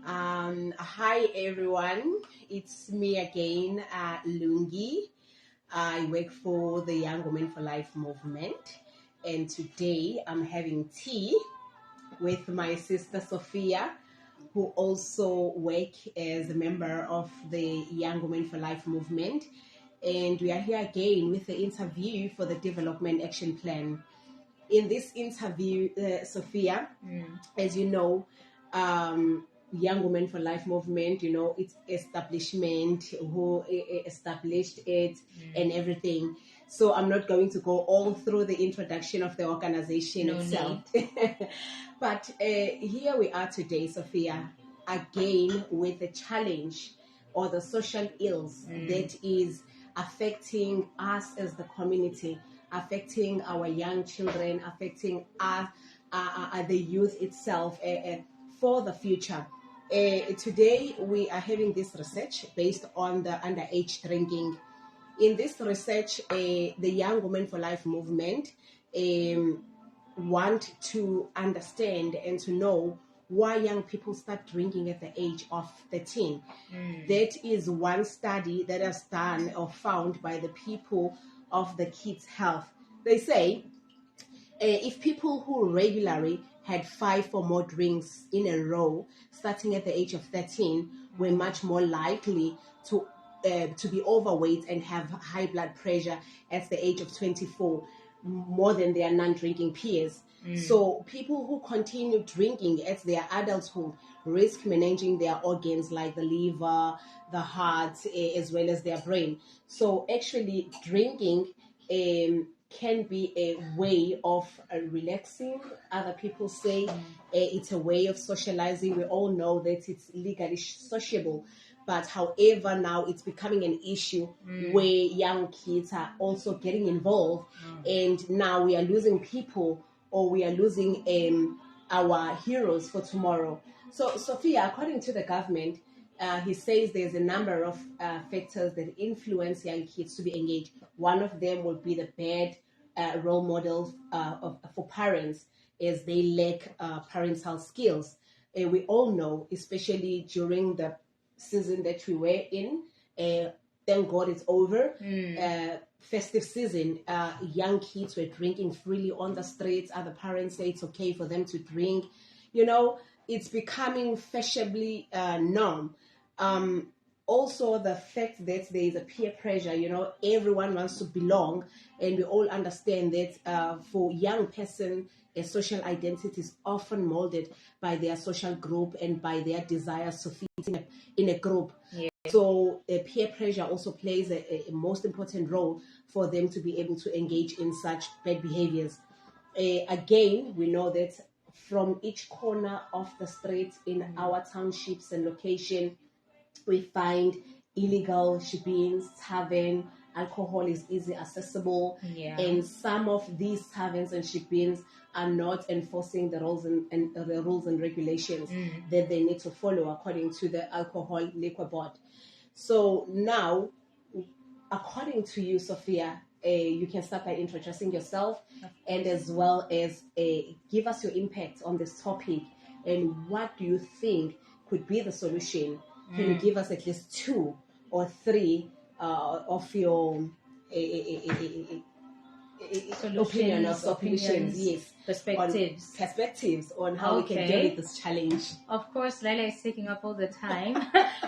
Hi everyone, it's me again, Lungi. I work for the Young Women for Life movement, and today I'm having tea with my sister Sophia, who also work as a member of the Young Women for Life movement. And we are here again with the interview for the Development Action Plan. In this interview, Sophia, as you know, Young Women for Life movement, its establishment, who established it, and everything. So I'm not going to go all through the introduction of the organization itself. But here we are today, Sophia, again with the challenge or the social ills that is affecting us as the community, affecting our young children, affecting us, the youth itself for the future. Today we are having this research based on the underage drinking. In this research, the Young Women for Life movement want to understand and to know why young people start drinking at the age of 13. That is one study that is done or found by the people of the kids' health. They say if people who regularly had 5 or more drinks in a row starting at the age of 13 were much more likely to be overweight and have high blood pressure at the age of 24, more than their non-drinking peers. So people who continue drinking at their adulthood risk managing their organs like the liver, the heart, as well as their brain. So actually drinking can be a way of relaxing. Other people say it's a way of socializing. We all know that it's legally sociable. But however, now it's becoming an issue where young kids are also getting involved. And now we are losing people, or we are losing our heroes for tomorrow. So, Sophia, according to the government, he says there's a number of factors that influence young kids to be engaged. One of them would be the bad role models for parents, as they lack parental skills. We all know, especially during the season that we were in, thank God it's over, festive season, young kids were drinking freely on the streets. Other parents say it's okay for them to drink. It's becoming fashionably norm. Also the fact that there is a peer pressure, everyone wants to belong, and we all understand that for young person, a social identity is often molded by their social group and by their desires to fit in a group. Yeah. So peer pressure also plays a most important role for them to be able to engage in such bad behaviors. Again, we know that from each corner of the street in our townships and location, we find illegal shebeens, tavern. Alcohol is easy accessible, and some of these taverns and shebeens are not enforcing the rules and the rules and regulations that they need to follow according to the Alcohol Liquor Board. So now, according to you, Sophia, you can start by introducing yourself, and as well as give us your impact on this topic, and what do you think could be the solution? Can you give us at least 2 or 3 of your opinions, yes, perspectives on how we can deal with this challenge? Of course, Laila is taking up all the time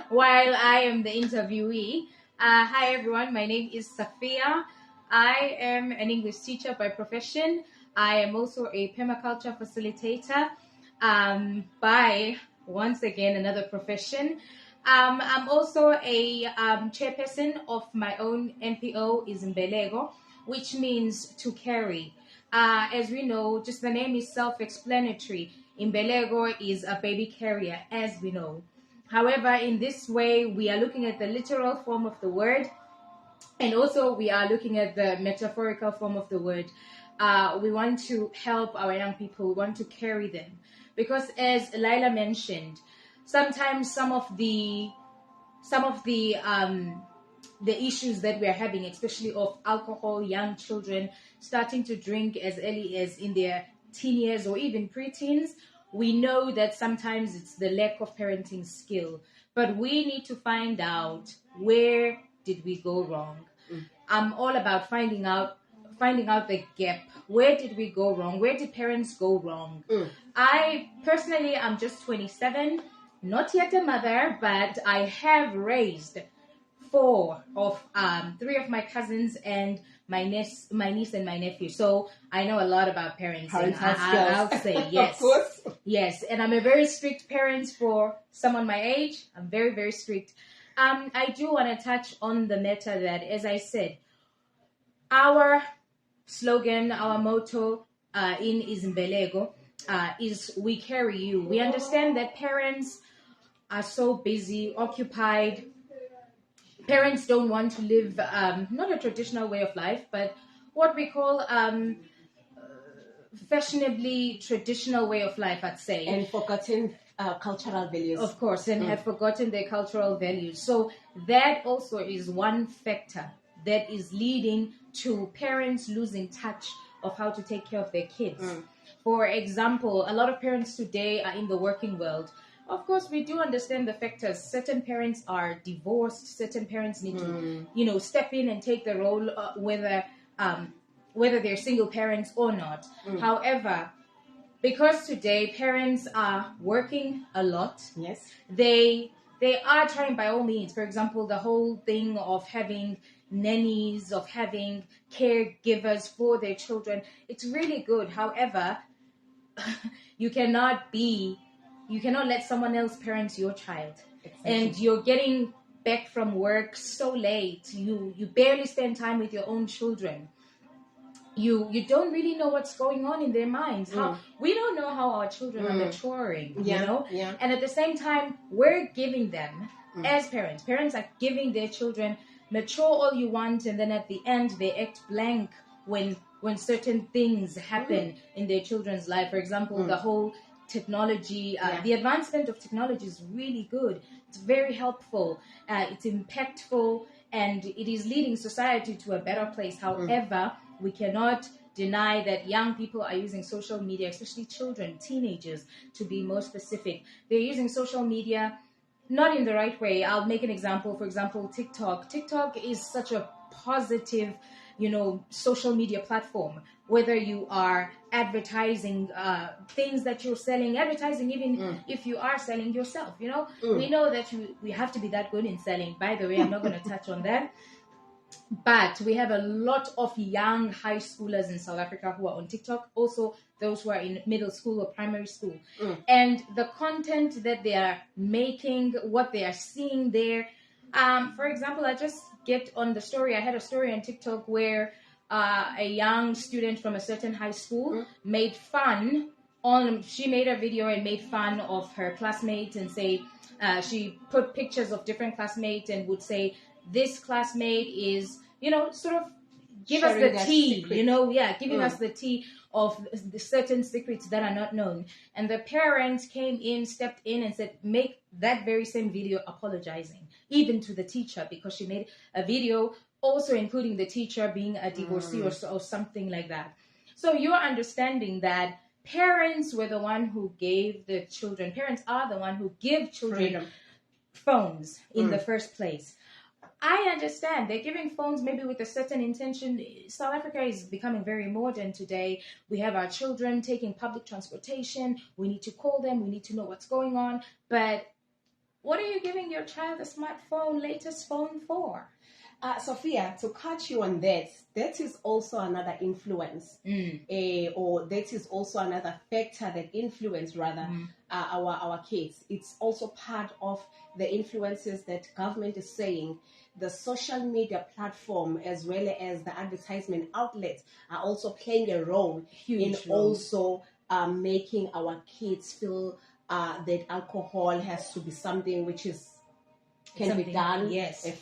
while I am the interviewee. Hi everyone, my name is Sophia. I am an English teacher by profession. I am also a permaculture facilitator by, once again, another profession. I'm also a chairperson of my own NPO, is Mbelego, which means to carry. As we know, just the name is self-explanatory. Mbelego is a baby carrier, as we know. However, in this way, we are looking at the literal form of the word, and also we are looking at the metaphorical form of the word. We want to help our young people. We want to carry them. Because as Laila mentioned, sometimes some of the issues that we are having, especially of alcohol, young children starting to drink as early as in their teen years or even preteens, we know that sometimes it's the lack of parenting skill, but we need to find out, where did we go wrong? I'm all about finding out the gap. Where did we go wrong? Where did parents go wrong? I personally, I'm just 27, not yet a mother, but I have raised three of my cousins and my niece and my nephew. So I know a lot about parenting. I'll say yes. Of course. Yes, and I'm a very strict parent for someone my age. I'm very, very strict. I do want to touch on the matter that, as I said, our slogan, our motto in Izimbeleko is "We carry you." We understand that parents are so busy, occupied. Parents don't want to live not a traditional way of life, but what we call fashionably traditional way of life, I'd say. And forgotten cultural values. Of course, and have forgotten their cultural values. So that also is one factor that is leading to parents losing touch of how to take care of their kids. For example, a lot of parents today are in the working world. Of course, we do understand the factors. Certain parents are divorced. Certain parents need to, step in and take the role, whether they're single parents or not. However, because today parents are working a lot, yes, they are trying by all means. For example, the whole thing of having nannies, of having caregivers for their children, it's really good. However, you cannot let someone else parent your child. Exactly. And you're getting back from work so late. You barely spend time with your own children. You don't really know what's going on in their minds. We don't know how our children are maturing, Yeah. And at the same time, we're giving them, as parents are giving their children, mature all you want, and then at the end they act blank when certain things happen in their children's life. For example, the whole technology, the advancement of technology is really good. It's very helpful. It's impactful, and it is leading society to a better place. However, we cannot deny that young people are using social media, especially children, teenagers, to be more specific. They're using social media not in the right way. I'll make an example. For example, TikTok. TikTok is such a positive, social media platform. Whether you are advertising things that you're selling, advertising even if you are selling yourself, we know that we have to be that good in selling. By the way, I'm not going to touch on that. But we have a lot of young high schoolers in South Africa who are on TikTok. Also, those who are in middle school or primary school. And the content that they are making, what they are seeing there. For example, I just get on the story. I had a story on TikTok where a young student from a certain high school she made a video and made fun of her classmates and say, she put pictures of different classmates and would say, this classmate is, sort of give us the tea, giving us the tea of the certain secrets that are not known. And the parents stepped in and said, make that very same video apologizing, even to the teacher, because she made a video also including the teacher being a divorcee or something like that. So you're understanding that parents were the one who gave the children, parents are the one who give children phones in the first place. I understand they're giving phones maybe with a certain intention. South Africa is becoming very modern today. We have our children taking public transportation. We need to call them. We need to know what's going on. But what are you giving your child a smartphone, latest phone for? Sophia, to catch you on that is also another influence, or that is also another factor that influence our kids. It's also part of the influences that government is saying. The social media platform as well as the advertisement outlets are also playing a role also making our kids feel that alcohol has to be something which can be done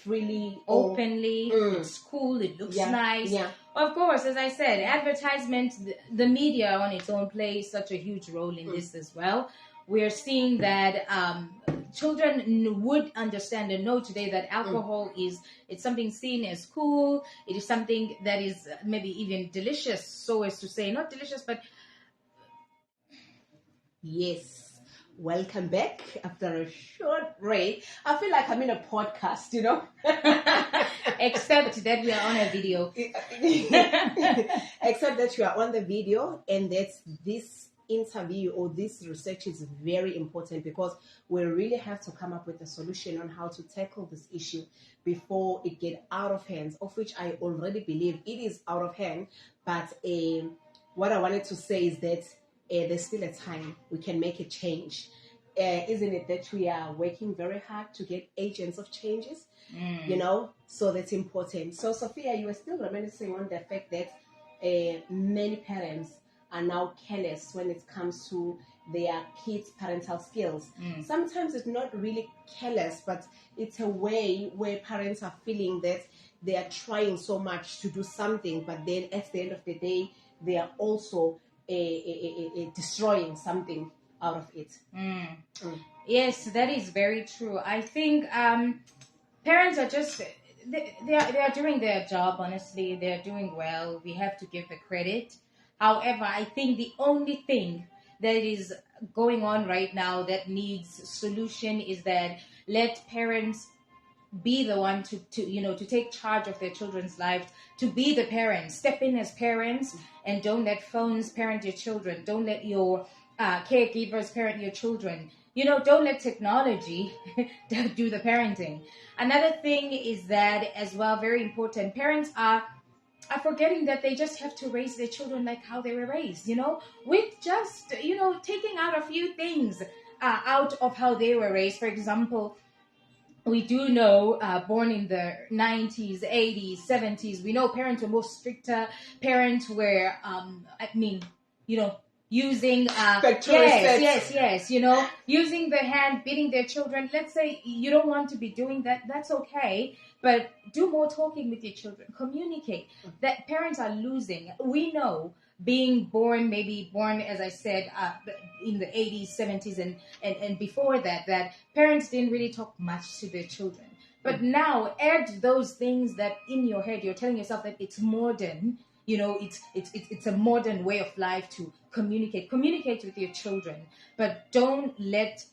freely, openly. It's cool, it looks nice. Of course, as I said, advertisement, the media on its own plays such a huge role in this as well. We're seeing that children would understand and know today that alcohol it's something seen as cool. It is something that is maybe even delicious, so as to say, not delicious, but Yes, welcome back after a short break. I feel like I'm in a podcast, you know. Except that we are on a video. Except that you are on the video, and that this interview or this research is very important because we really have to come up with a solution on how to tackle this issue before it get out of hands, of which I already believe it is out of hand. But what I wanted to say is that there's still a time we can make a change. Isn't it that we are working very hard to get agents of changes? You know, so that's important. So Sophia, you were still reminiscing on the fact that many parents are now careless when it comes to their kids' parental skills. Sometimes it's not really careless, but it's a way where parents are feeling that they are trying so much to do something, but then at the end of the day, they are also destroying something out of it. Yes, that is very true. I think parents are just they are doing their job. Honestly, they are doing well. We have to give the credit. However, I think the only thing that is going on right now that needs solution is that let parents be the one to take charge of their children's lives, to be the parents, step in as parents, and don't let phones parent your children. Don't let your caregivers parent your children. Don't let technology do the parenting. Another thing is that, as well, very important, parents are forgetting that they just have to raise their children like how they were raised, with just, taking out a few things out of how they were raised. For example, we do know, born in the 90s, 80s, 70s, we know parents were more stricter. Parents were, using yes, using the hand, beating their children. Let's say you don't want to be doing that. That's okay, but do more talking with your children. Communicate. That parents are losing. We know, being born, as I said, in the 80s, 70s, and before that parents didn't really talk much to their children. But now add those things that in your head you're telling yourself that it's modern. It's a modern way of life to communicate with your children, but don't let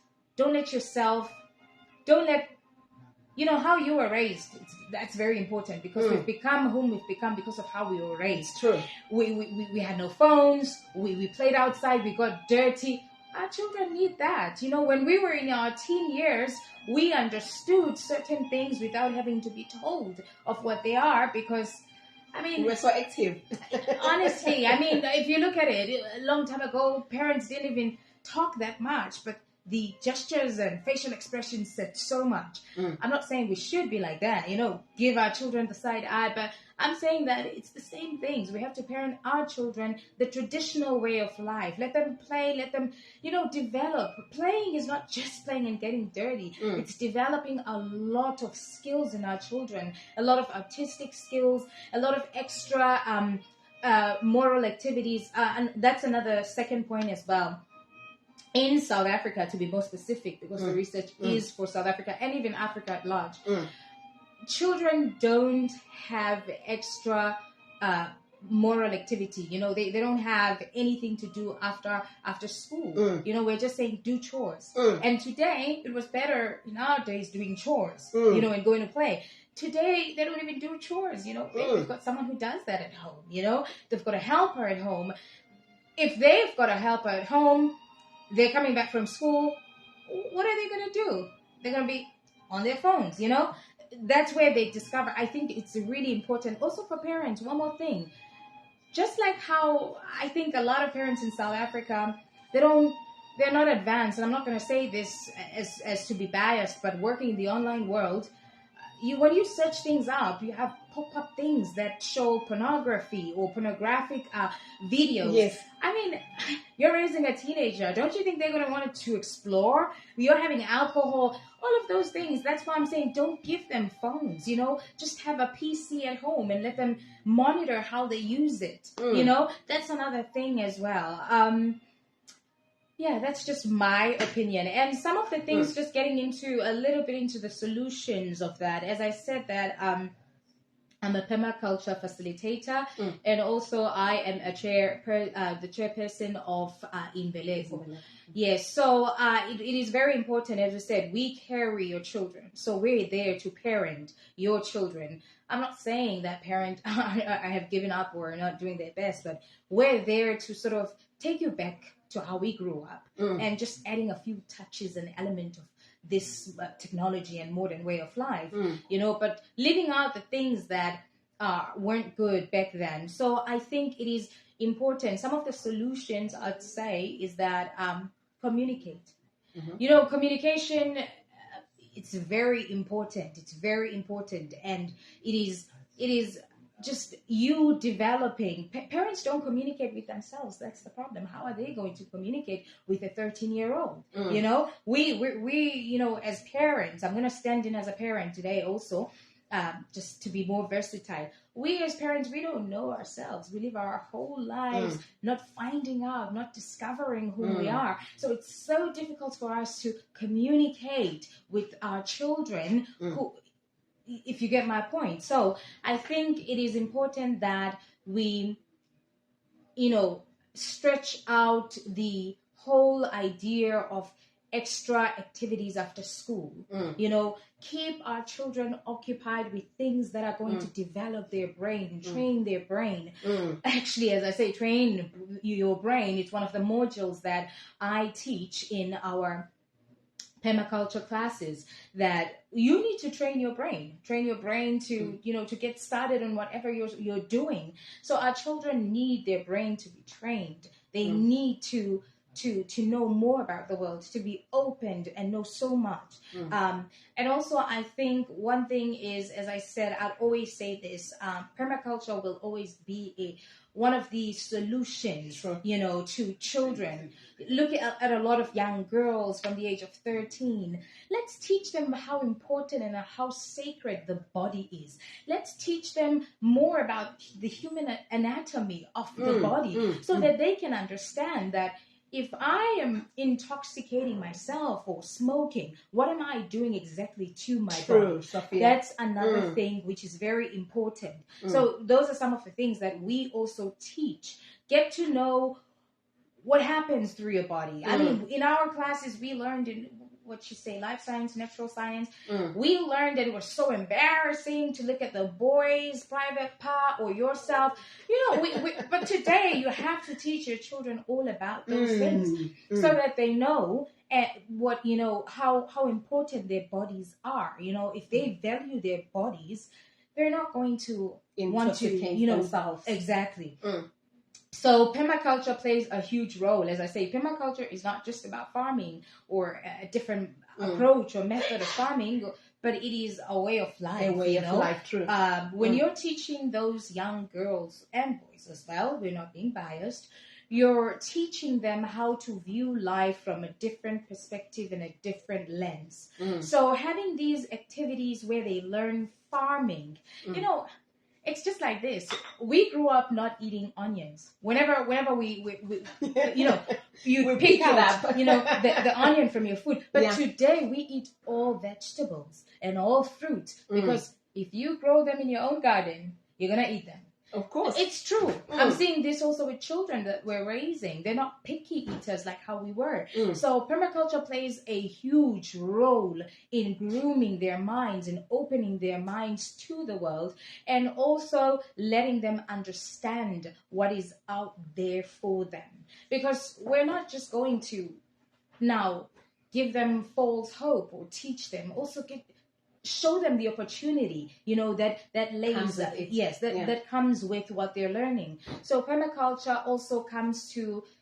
how you were raised. That's very important, because we've become whom we've become because of how we were raised. True. We had no phones. We played outside. We got dirty. Our children need that. When we were in our teen years, we understood certain things without having to be told of what they are, because we were so active. Honestly, if you look at it, a long time ago, parents didn't even talk that much, but the gestures and facial expressions said so much. I'm not saying we should be like that, give our children the side eye, but I'm saying that it's the same things. We have to parent our children the traditional way of life. Let them play, let them, develop. Playing is not just playing and getting dirty. It's developing a lot of skills in our children, a lot of artistic skills, a lot of extra moral activities. And that's another second point as well. In South Africa, to be more specific, because the research is for South Africa and even Africa at large, children don't have extra moral activity. They don't have anything to do after school. We're just saying do chores. And today, it was better in our days doing chores, and going to play. Today, they don't even do chores. They've got someone who does that at home. They've got a helper at home. If they've got a helper at home, they're coming back from school, what are they going to do? They're going to be on their phones, That's where they discover. I think it's really important. Also for parents, one more thing. Just like how I think a lot of parents in South Africa, they're not advanced. And I'm not going to say this as to be biased, but working in the online world, when you search things up, you have pop-up things that show pornography or pornographic videos. Yes. You're raising a teenager. Don't you think they're going to want to explore? You're having alcohol, all of those things. That's why I'm saying don't give them phones, Just have a PC at home and let them monitor how they use it. That's another thing as well. Yeah, that's just my opinion. And some of the things, just getting into a little bit into the solutions of that. As I said that, I'm a permaculture facilitator, and also I am the chairperson of Sphumelele. Yes, so it is very important, as I said, we carry your children. So we're there to parent your children. I'm not saying that parents I have given up or are not doing their best, but we're there to sort of take you back to how we grew up and just adding a few touches and element of this technology and modern way of life, but living out the things that weren't good back then. So I think it is important. Some of the solutions I'd say is that communicate. Communication, it's very important. It's very important. And it is just you developing. Parents don't communicate with themselves. That's the problem. How are they going to communicate with a 13-year-old? We as parents, I'm going to stand in as a parent today also, just to be more versatile. We as parents, we don't know ourselves. We live our whole lives not finding out, not discovering who we are. So it's so difficult for us to communicate with our children who, if you get my point. So I think it is important that we, stretch out the whole idea of extra activities after school. Keep our children occupied with things that are going to develop their brain, train their brain. Actually, as I say, train your brain. It's one of the modules that I teach in our permaculture classes, that you need to train your brain to to get started on whatever you're doing. So our children need their brain to be trained. They need to know more about the world, to be opened and know so much. And also I think one thing is, as I said, I'd always say this, permaculture will always be one of the solutions, to children. Look at a lot of young girls from the age of 13. Let's teach them how important and how sacred the body is. Let's teach them more about the human anatomy of the body, so that they can understand that if I am intoxicating myself or smoking, what am I doing exactly to my body? Sophia. That's another thing which is very important. So those are some of the things that we also teach. Get to know what happens through your body. I mean, in our classes, we learned in life science, natural science. We learned that it was so embarrassing to look at the boy's private part or yourself. But today you have to teach your children all about those things, so that they know how important their bodies are. If they value their bodies, they're not going to want to themselves. Exactly. So permaculture plays a huge role. As I say, permaculture is not just about farming or a different approach or method of farming, but it is a way of life. A way of life, true. When you're teaching those young girls and boys as well, we're not being biased, you're teaching them how to view life from a different perspective and a different lens. So having these activities where they learn farming, it's just like this. We grew up not eating onions. Whenever we you pick up, the onion from your food. But today we eat all vegetables and all fruit, because if you grow them in your own garden, you're gonna eat them. Of course. It's true. I'm seeing this also with children that we're raising. They're not picky eaters like how we were. So permaculture plays a huge role in grooming their minds and opening their minds to the world, and also letting them understand what is out there for them. Because we're not just going to now give them false hope or teach them. Also show them the opportunity, that lays, that comes with what they're learning. So permaculture also comes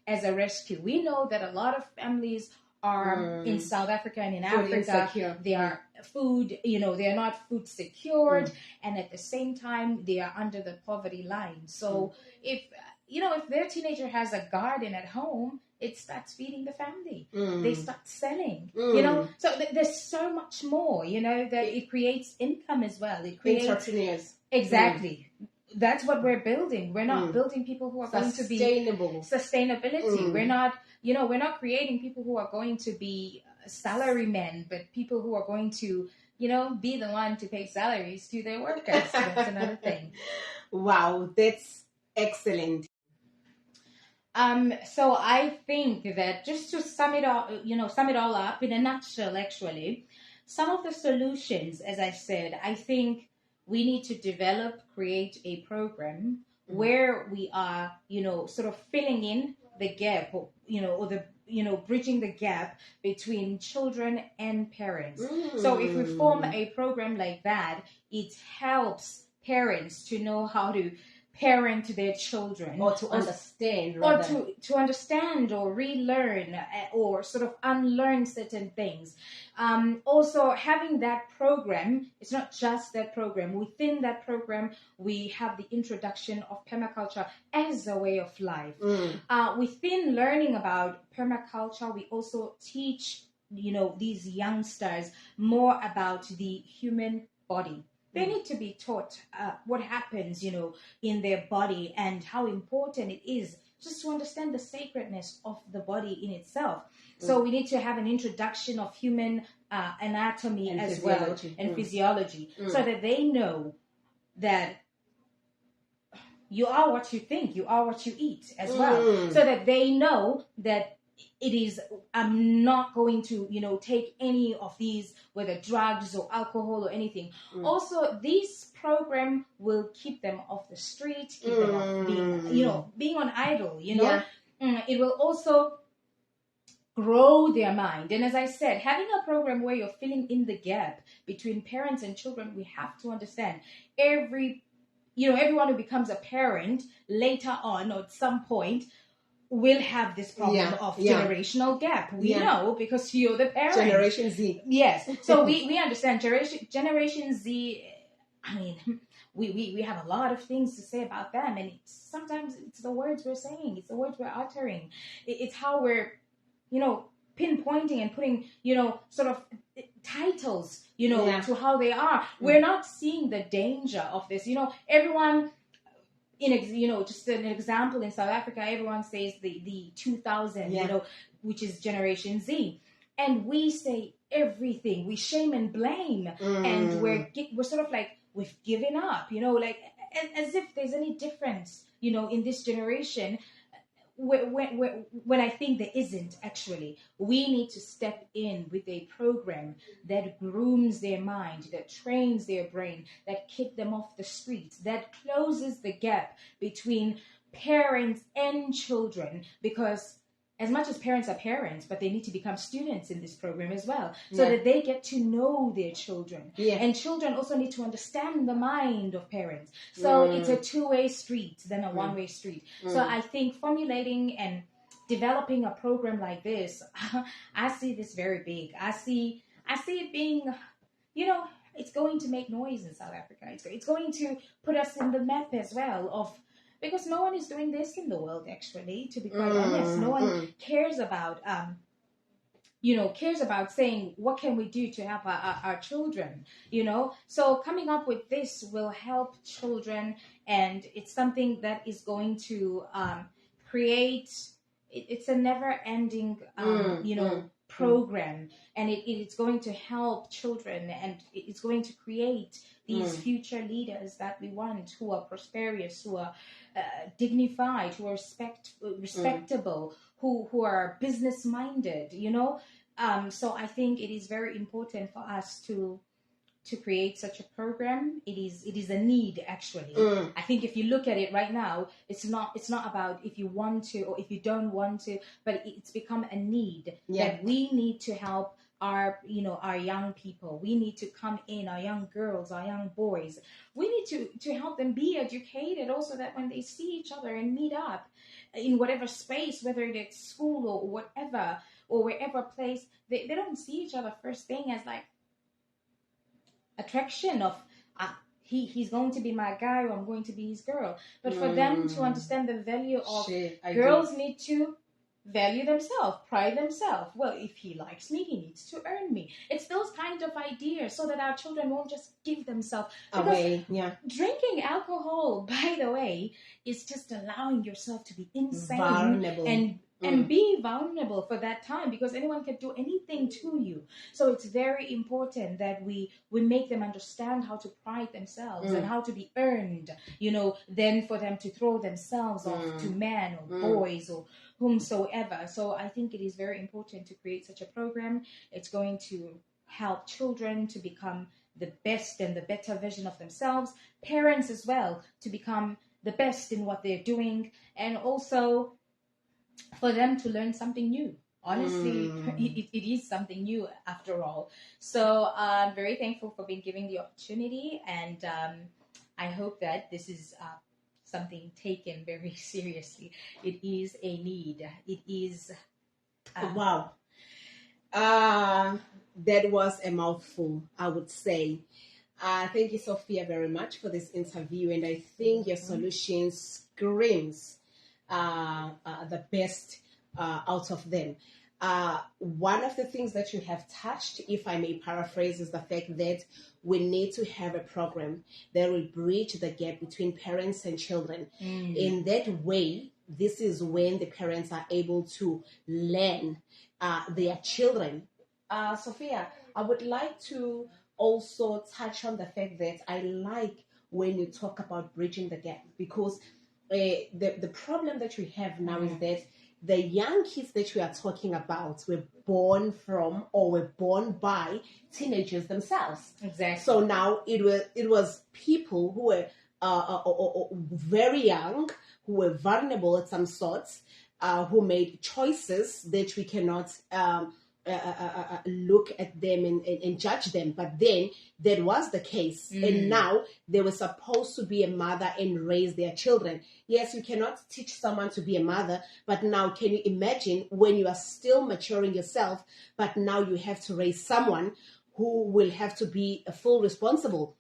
as a rescue. We know that a lot of families are in South Africa and in Africa. Insecure. They are food, they're not food secured, and at the same time they are under the poverty line. So if their teenager has a garden at home, it starts feeding the family. They start selling, So there's so much more, that it creates income as well. It creates entrepreneurs. Exactly. That's what we're building. We're not building people who are going to be sustainability. We're not creating people who are going to be salarymen, but people who are going to be the one to pay salaries to their workers. That's another thing. Wow, that's excellent. So I think that just to sum it all up in a nutshell, actually, some of the solutions, as I said, I think we need to create a program where we are, sort of filling in the gap, or bridging the gap between children and parents. So if we form a program like that, it helps parents to know how to parent their children, or to understand, or to understand or relearn or sort of unlearn certain things. Also, having that program, it's not just that program. Within that program, we have the introduction of permaculture as a way of life. Within learning about permaculture, we also teach these youngsters more about the human body. They need to be taught what happens, in their body, and how important it is just to understand the sacredness of the body in itself. So we need to have an introduction of human anatomy and as physiology. Well, and physiology, so that they know that you are what you think, you are what you eat as well. So that they know that it is, I'm not going to, take any of these, whether drugs or alcohol or anything. Also, this program will keep them off the street, keep them off being on idle, It will also grow their mind. And as I said, having a program where you're filling in the gap between parents and children, we have to understand everyone who becomes a parent later on or at some point will have this problem of generational gap. We know, because you're the parent. Generation Z. Yes. So we understand Generation Z. I mean, we have a lot of things to say about them, and sometimes it's the words we're saying, it's the words we're uttering, it's how we're, pinpointing and putting, sort of titles, to how they are. We're not seeing the danger of this. Everyone. Just an example, in South Africa, everyone says the 2000, which is Generation Z, and we say everything. We shame and blame, and we're sort of like we've given up, as if there's any difference, in this generation. When I think there isn't, actually. We need to step in with a program that grooms their mind, that trains their brain, that kicks them off the streets, that closes the gap between parents and children, because as much as parents are parents, but they need to become students in this program as well, so that they get to know their children. And children also need to understand the mind of parents. So it's a two-way street than a one-way street. So I think formulating and developing a program like this, I see this very big. I see it being, it's going to make noise in South Africa. It's going to put us in the map as well because no one is doing this in the world, actually, to be quite honest. No one cares about, saying, what can we do to help our children, So coming up with this will help children, and it's something that is going to create, it's a never-ending, program, and it's going to help children, and it's going to create these future leaders that we want, who are prosperous, who are dignified, who are respectable, who are business minded, so I think it is very important for us to create such a program. It is a need, actually. I think if you look at it right now, it's not about if you want to or if you don't want to, but it's become a need that we need to help our young people. We need to come in, our young girls, our young boys. We need to help them be educated, also, that when they see each other and meet up in whatever space, whether it's school or whatever, or wherever place, they don't see each other first thing as like attraction of he's going to be my guy or I'm going to be his girl, but for them to understand the value of girls need to value themselves, pride themselves. Well, if he likes me, he needs to earn me. It's those kind of ideas, so that our children won't just give themselves away. Drinking alcohol, by the way, is just allowing yourself to be insane, vulnerable, and and be vulnerable for that time, because anyone can do anything to you. So it's very important that we make them understand how to pride themselves and how to be earned, then for them to throw themselves off to men or boys or whomsoever. So I think it is very important to create such a program. It's going to help children to become the best and the better version of themselves, parents as well to become the best in what they're doing, and also for them to learn something new. Honestly, it is something new after all. So I'm very thankful for being given the opportunity, and I hope that this is something taken very seriously. It is a need. It is... Wow. That was a mouthful, I would say. Thank you, Sophia, very much for this interview, and I think your solution screams the best out of them. One of the things that you have touched, if I may paraphrase, is the fact that we need to have a program that will bridge the gap between parents and children. In that way, this is when the parents are able to learn their children. Sophia, I would like to also touch on the fact that I like when you talk about bridging the gap, because the problem that we have now is that the young kids that we are talking about were born from or were born by teenagers themselves. Exactly. So now it was people who were very young, who were vulnerable at some sorts, who made choices that we cannot look at them and judge them. But then that was the case. And now they were supposed to be a mother and raise their children. Yes, you cannot teach someone to be a mother, but now can you imagine when you are still maturing yourself, but now you have to raise someone who will have to be a full responsible.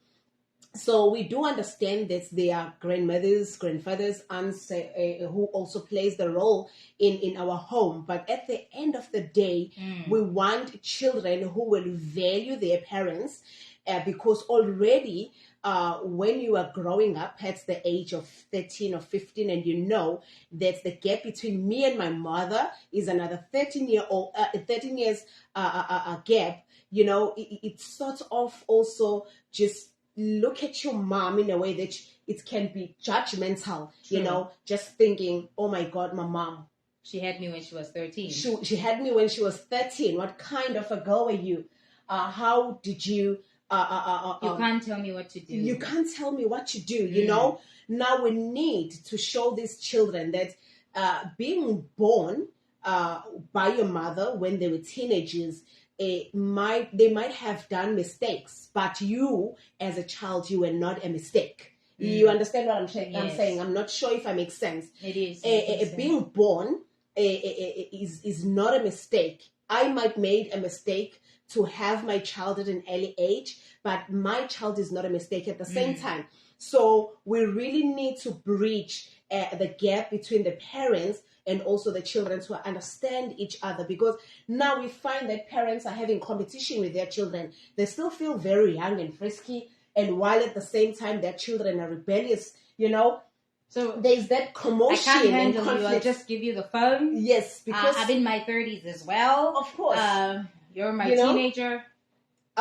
So we do understand that there are grandmothers, grandfathers, aunts who also plays the role in our home. But at the end of the day, we want children who will value their parents, because already when you are growing up at the age of 13 or 15, and you know that the gap between me and my mother is another 13 years gap, it sort of also just look at your mom in a way that it can be judgmental. True. Just thinking, oh my God, my mom. She had me when she was 13. She had me when she was 13. What kind of a girl were you? How did you... you can't tell me what to do. You can't tell me what to do, Now we need to show these children that being born by your mother when they were teenagers, they might have done mistakes, but you as a child, you were not a mistake. You understand what I'm saying? Yes. I'm saying, I'm not sure if I make sense. It is. Being born is not a mistake. I might made a mistake to have my child at an early age, but my child is not a mistake at the same time. So we really need to bridge the gap between the parents and also the children to understand each other, because now we find that parents are having competition with their children. They still feel very young and frisky, and while at the same time their children are rebellious, So there's that commotion. I can't handle you. I'll just give you the phone. Yes, because I'm in my 30s as well. Of course. You're my teenager.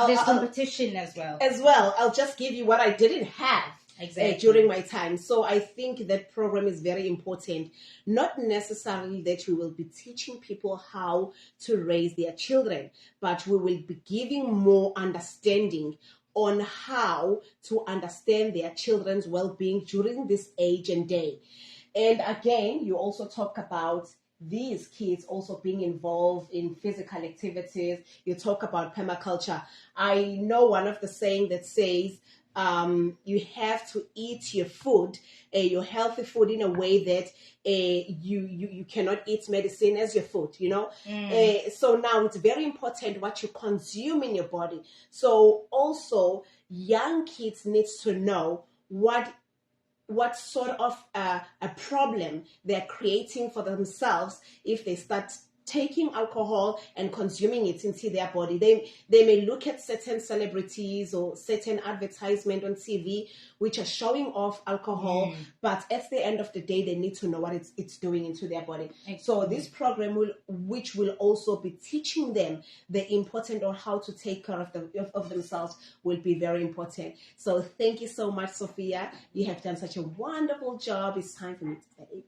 There's competition as well. I'll just give you what I didn't have. Exactly. During my time. So I think that program is very important. Not necessarily that we will be teaching people how to raise their children, but we will be giving more understanding on how to understand their children's well-being during this age and day. And again, you also talk about these kids also being involved in physical activities. You talk about permaculture. I know one of the saying that says, you have to eat your food, your healthy food, in a way that you cannot eat medicine as your food, So now it's very important what you consume in your body. So also young kids needs to know what sort of a problem they're creating for themselves if they start taking alcohol and consuming it into their body. They may look at certain celebrities or certain advertisement on TV which are showing off alcohol, but at the end of the day, they need to know what it's doing into their body. So this program which will also be teaching them the importance of how to take care of themselves, will be very important. So thank you so much, Sophia. You have done such a wonderful job. It's time for me to say